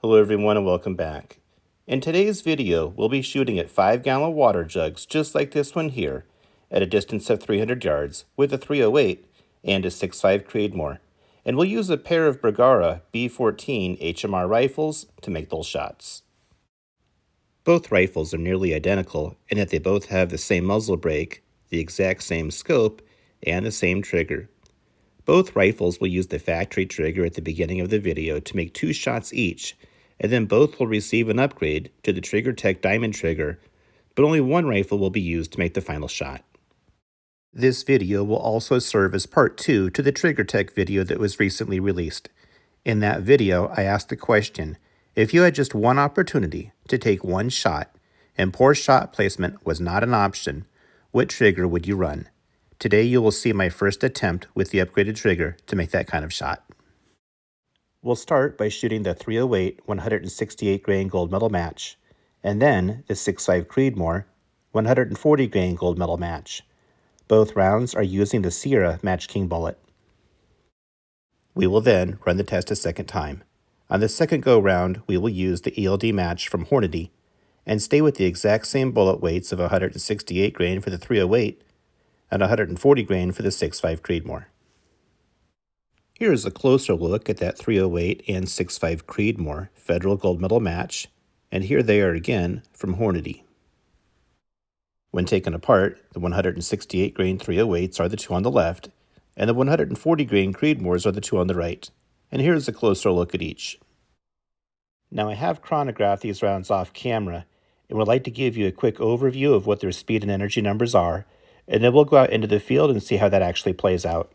Hello everyone and welcome back. In today's video, we'll be shooting at 5-gallon water jugs just like this one here, at a distance of 300 yards with a .308 and a 6.5 Creedmoor. And we'll use a pair of Bergara B14 HMR rifles to make those shots. Both rifles are nearly identical in that they both have the same muzzle brake, the exact same scope, and the same trigger. Both rifles will use the factory trigger at the beginning of the video to make 2 shots each, and then both will receive an upgrade to the Trigger Tech Diamond Trigger, but only one rifle will be used to make the final shot. This video will also serve as part 2 to the Trigger Tech video that was recently released. In that video, I asked the question, if you had just one opportunity to take one shot, and poor shot placement was not an option, what trigger would you run? Today you will see my first attempt with the upgraded trigger to make that kind of shot. We'll start by shooting the .308 168 grain gold medal match, and then the 6.5 Creedmoor 140 grain gold medal match. Both rounds are using the Sierra Match King bullet. We will then run the test a second time. On the second go round, we will use the ELD match from Hornady and stay with the exact same bullet weights of 168 grain for the .308 and 140 grain for the 6.5 Creedmoor. Here is a closer look at that .308 and 6.5 Creedmoor Federal Gold Medal match, and here they are again from Hornady. When taken apart, the 168 grain .308s are the 2 on the left, and the 140 grain Creedmoors are the 2 on the right, and here is a closer look at each. Now I have chronographed these rounds off camera, and would like to give you a quick overview of what their speed and energy numbers are, and then we'll go out into the field and see how that actually plays out.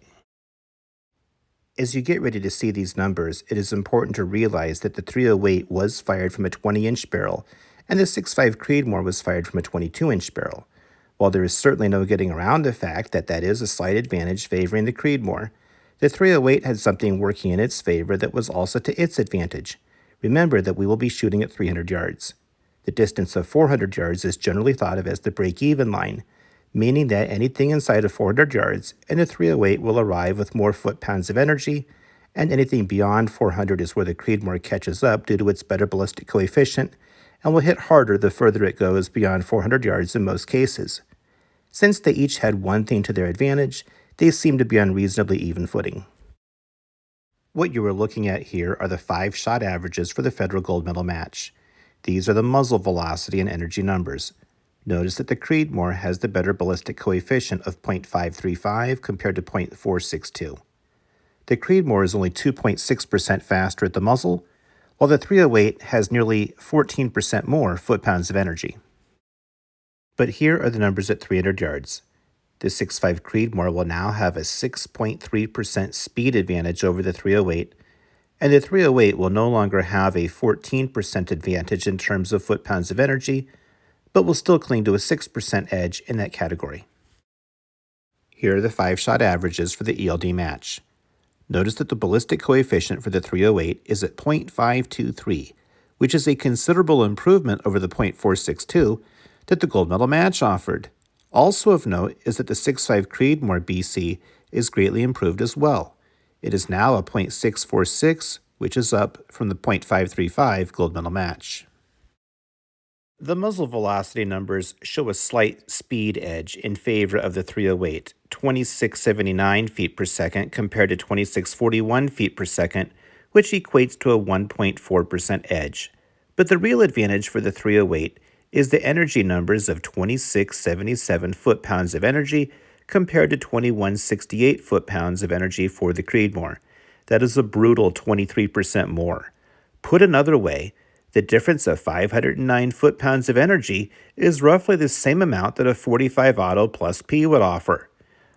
As you get ready to see these numbers, it is important to realize that the .308 was fired from a 20-inch barrel, and the 6.5 Creedmoor was fired from a 22-inch barrel. While there is certainly no getting around the fact that that is a slight advantage favoring the Creedmoor, the .308 had something working in its favor that was also to its advantage. Remember that we will be shooting at 300 yards. The distance of 400 yards is generally thought of as the break-even line, meaning that anything inside of 400 yards and the .308 will arrive with more foot-pounds of energy, and anything beyond 400 is where the Creedmoor catches up due to its better ballistic coefficient and will hit harder the further it goes beyond 400 yards in most cases. Since they each had one thing to their advantage, they seem to be on reasonably even footing. What you are looking at here are the 5-shot averages for the Federal Gold Medal match. These are the muzzle velocity and energy numbers. Notice that the Creedmoor has the better ballistic coefficient of 0.535 compared to 0.462. The Creedmoor is only 2.6% faster at the muzzle, while the .308 has nearly 14% more foot-pounds of energy. But here are the numbers at 300 yards. The 6.5 Creedmoor will now have a 6.3% speed advantage over the .308, and the .308 will no longer have a 14% advantage in terms of foot-pounds of energy, but will still cling to a 6% edge in that category. Here are the 5-shot averages for the ELD match. Notice that the ballistic coefficient for the .308 is at 0.523, which is a considerable improvement over the 0.462 that the gold medal match offered. Also of note is that the 6.5 Creedmoor BC is greatly improved as well. It is now a 0.646, which is up from the 0.535 gold medal match. The muzzle velocity numbers show a slight speed edge in favor of the .308, 2679 feet per second compared to 2641 feet per second, which equates to a 1.4% edge. But the real advantage for the .308 is the energy numbers of 2677 foot-pounds of energy compared to 2168 foot-pounds of energy for the Creedmoor. That is a brutal 23% more. Put another way, the difference of 509 foot-pounds of energy is roughly the same amount that a .45 Auto Plus P would offer.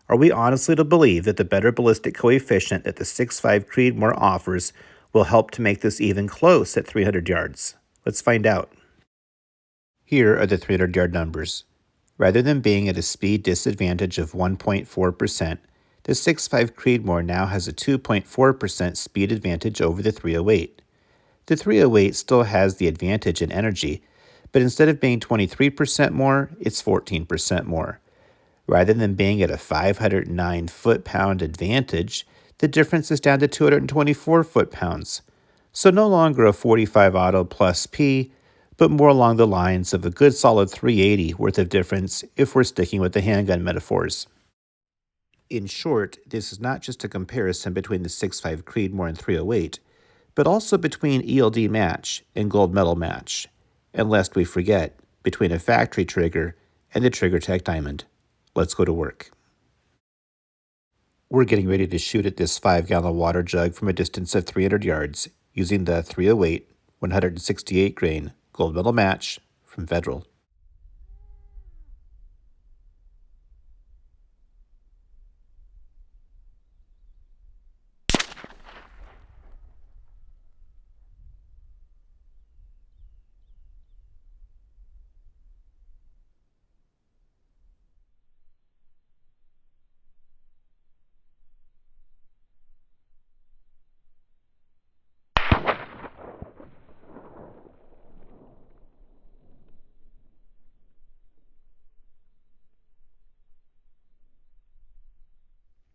Are we honestly to believe that the better ballistic coefficient that the 6.5 Creedmoor offers will help to make this even close at 300 yards? Let's find out. Here are the 300-yard numbers. Rather than being at a speed disadvantage of 1.4%, the 6.5 Creedmoor now has a 2.4% speed advantage over the .308. The .308 still has the advantage in energy, but instead of being 23% more, it's 14% more. Rather than being at a 509 foot-pound advantage, the difference is down to 224 foot-pounds. So no longer a 45 auto plus P, but more along the lines of a good solid 380 worth of difference if we're sticking with the handgun metaphors. In short, this is not just a comparison between the 6.5 Creedmoor and 308, but also between ELD match and gold medal match, and lest we forget, between a factory trigger and the Trigger Tech Diamond. Let's go to work. We're getting ready to shoot at this 5-gallon water jug from a distance of 300 yards using the 308 168 grain gold medal match from Federal.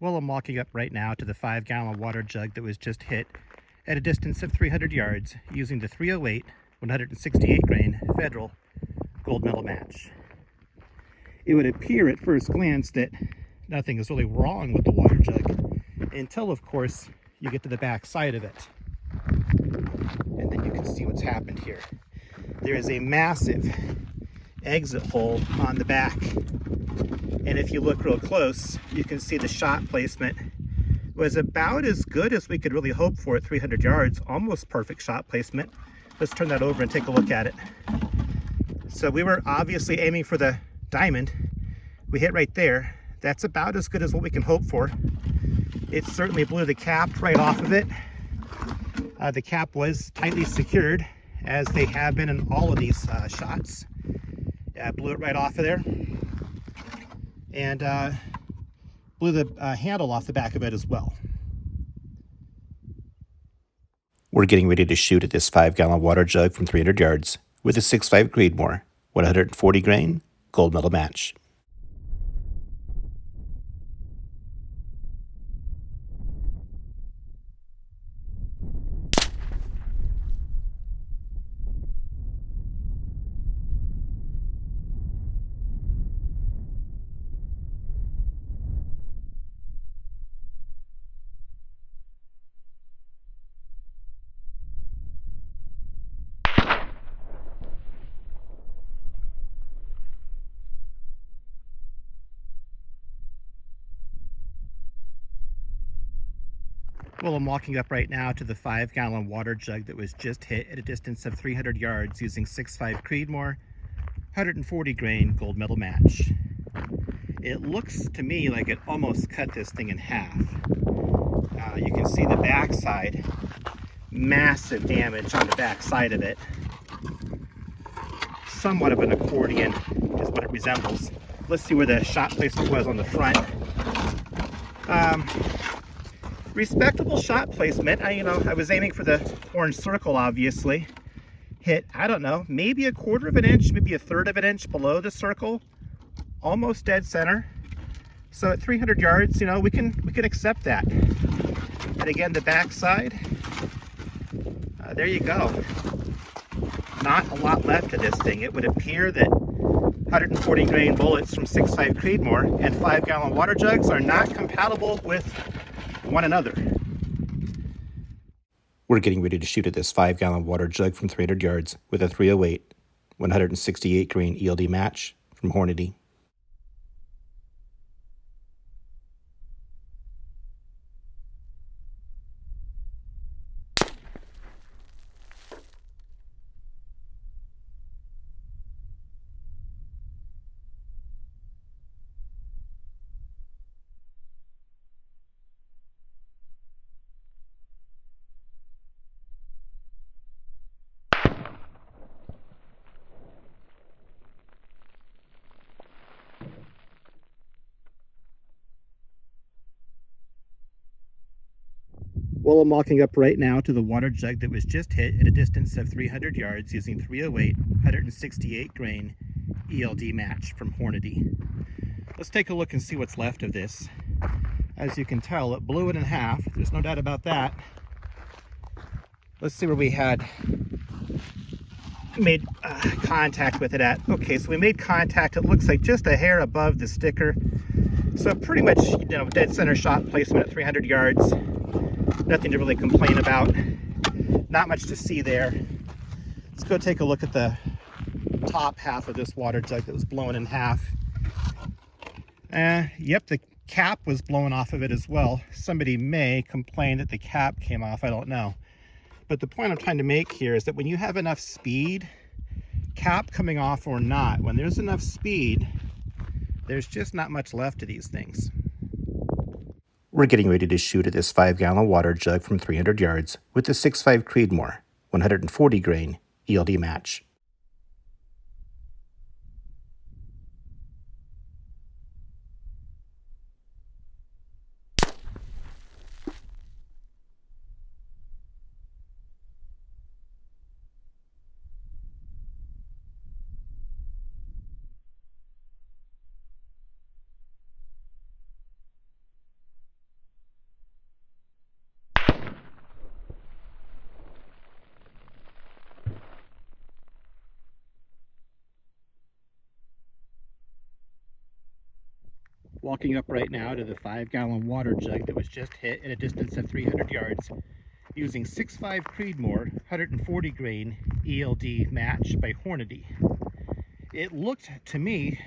Well, I'm walking up right now to the 5-gallon water jug that was just hit at a distance of 300 yards using the 308 168 grain Federal gold medal match. It would appear at first glance that nothing is really wrong with the water jug until, of course, you get to the back side of it. And then you can see what's happened here. There is a massive exit hole on the back. And if you look real close, you can see the shot placement was about as good as we could really hope for at 300 yards, almost perfect shot placement. Let's turn that over and take a look at it. So we were obviously aiming for the diamond. We hit right there. That's about as good as what we can hope for. It certainly blew the cap right off of it. The cap was tightly secured, as they have been in all of these shots. Blew it right off of there. And blew the handle off the back of it as well. We're getting ready to shoot at this 5-gallon water jug from 300 yards with a 6.5 Creedmoor 140 grain gold medal match. Well, I'm walking up right now to the 5-gallon water jug that was just hit at a distance of 300 yards using 6.5 Creedmoor 140 grain gold medal match. It looks to me like it almost cut this thing in half. You can see the back side, massive damage on the back side of it. Somewhat of an accordion is what it resembles. Let's see where the shot placement was on the front. Respectable shot placement. I was aiming for the orange circle, obviously. Hit, I don't know, maybe a quarter of an inch, maybe a third of an inch below the circle. Almost dead center. So at 300 yards, we can accept that. And again, the back side. There you go. Not a lot left to this thing. It would appear that 140 grain bullets from 6.5 Creedmoor and 5-gallon water jugs are not compatible with one another. We're getting ready to shoot at this 5-gallon water jug from 300 yards with a 308 168 grain ELD match from Hornady. Well, I'm walking up right now to the water jug that was just hit at a distance of 300 yards using 308 168 grain ELD match from Hornady. Let's take a look and see what's left of this. As you can tell, it blew it in half. There's no doubt about that. Let's see where we had made contact with it at. Okay, so we made contact, it looks like just a hair above the sticker. So pretty much, dead center shot placement at 300 yards. Nothing to really complain about. Not much to see there. Let's go take a look at the top half of this water jug that was blown in half. Yep, the cap was blown off of it as well. Somebody may complain that the cap came off, I don't know. But the point I'm trying to make here is that when you have enough speed, cap coming off or not, when there's enough speed, there's just not much left of these things. We're getting ready to shoot at this 5-gallon water jug from 300 yards with the 6.5 Creedmoor 140 grain ELD match. Walking up right now to the 5-gallon water jug that was just hit at a distance of 300 yards using 6.5 Creedmoor 140 grain ELD match by Hornady. It looked to me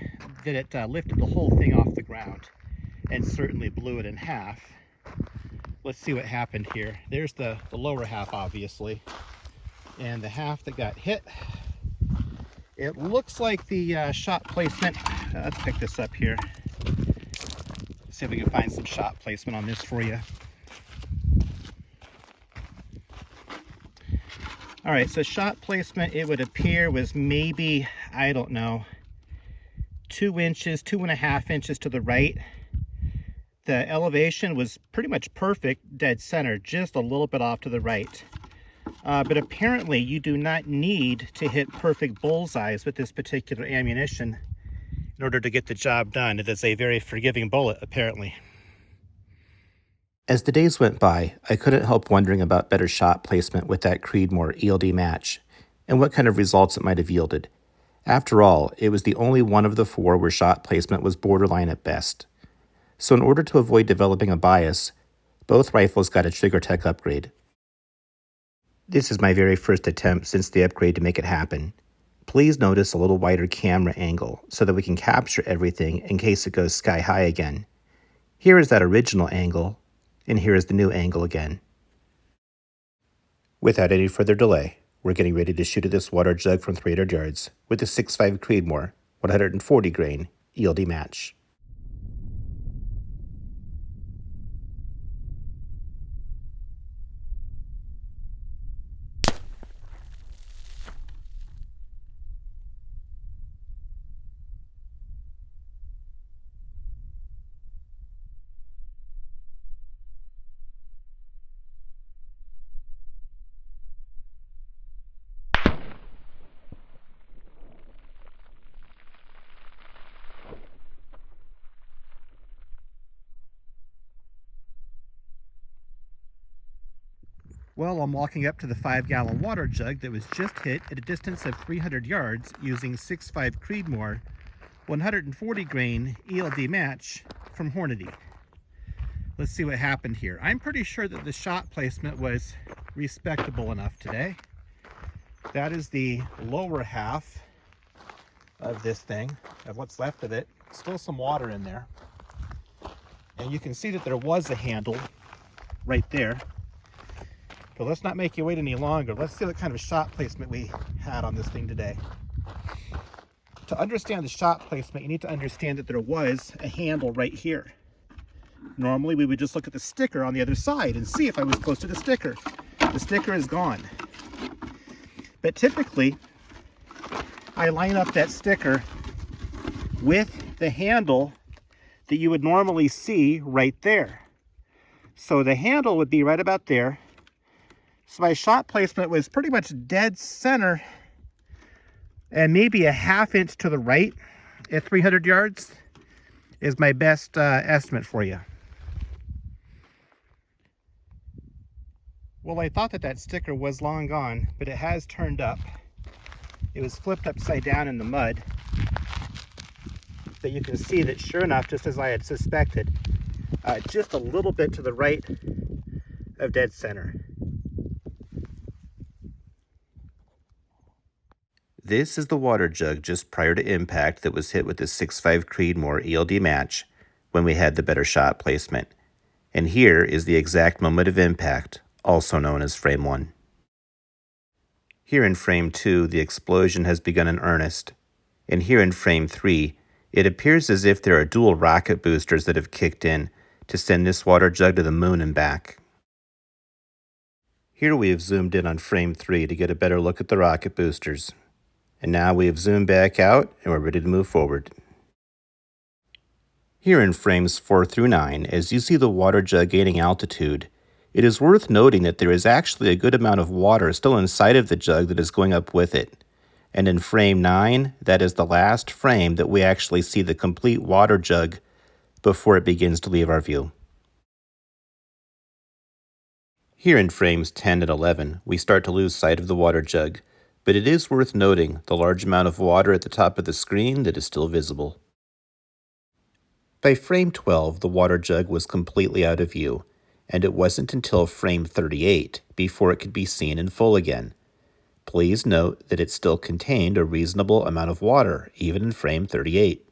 that it lifted the whole thing off the ground and certainly blew it in half. Let's see what happened here. There's the lower half, obviously, and the half that got hit. It looks like the shot placement, let's pick this up here. See if we can find some shot placement on this for you. All right, so shot placement, it would appear, was maybe, I don't know, 2 inches, 2.5 inches to the right. The elevation was pretty much perfect, dead center, just a little bit off to the right. But apparently you do not need to hit perfect bullseyes with this particular ammunition in order to get the job done. It is a very forgiving bullet, apparently. As the days went by, I couldn't help wondering about better shot placement with that Creedmoor ELD match and what kind of results it might have yielded. After all, it was the only one of the 4 where shot placement was borderline at best. So in order to avoid developing a bias, both rifles got a trigger tech upgrade. This is my very first attempt since the upgrade to make it happen. Please notice a little wider camera angle so that we can capture everything in case it goes sky high again. Here is that original angle, and here is the new angle again. Without any further delay, we're getting ready to shoot at this water jug from 300 yards with the 6.5 Creedmoor 140 grain ELD match. Well, I'm walking up to the 5-gallon water jug that was just hit at a distance of 300 yards using 6.5 Creedmoor 140 grain ELD match from Hornady. Let's see what happened here. I'm pretty sure that the shot placement was respectable enough today. That is the lower half of this thing, of what's left of it. Still some water in there. And you can see that there was a handle right there. But let's not make you wait any longer. Let's see what kind of shot placement we had on this thing today. To understand the shot placement, you need to understand that there was a handle right here. Normally, we would just look at the sticker on the other side and see if I was close to the sticker. The sticker is gone. But typically, I line up that sticker with the handle that you would normally see right there. So the handle would be right about there. So my shot placement was pretty much dead center and maybe 1/2 inch to the right at 300 yards is my best estimate for you. Well, I thought that sticker was long gone, but it has turned up. It was flipped upside down in the mud. But you can see that sure enough, just as I had suspected, just a little bit to the right of dead center. This is the water jug just prior to impact that was hit with the 6.5 Creedmoor ELD match when we had the better shot placement. And here is the exact moment of impact, also known as frame 1. Here in frame 2, the explosion has begun in earnest. And here in frame 3, it appears as if there are dual rocket boosters that have kicked in to send this water jug to the moon and back. Here we have zoomed in on frame 3 to get a better look at the rocket boosters. And now we have zoomed back out and we're ready to move forward. Here in frames 4 through 9, as you see the water jug gaining altitude, it is worth noting that there is actually a good amount of water still inside of the jug that is going up with it. And in frame 9, that is the last frame that we actually see the complete water jug before it begins to leave our view. Here in frames 10 and 11, we start to lose sight of the water jug, but it is worth noting the large amount of water at the top of the screen that is still visible. By frame 12, the water jug was completely out of view, and it wasn't until frame 38 before it could be seen in full again. Please note that it still contained a reasonable amount of water, even in frame 38.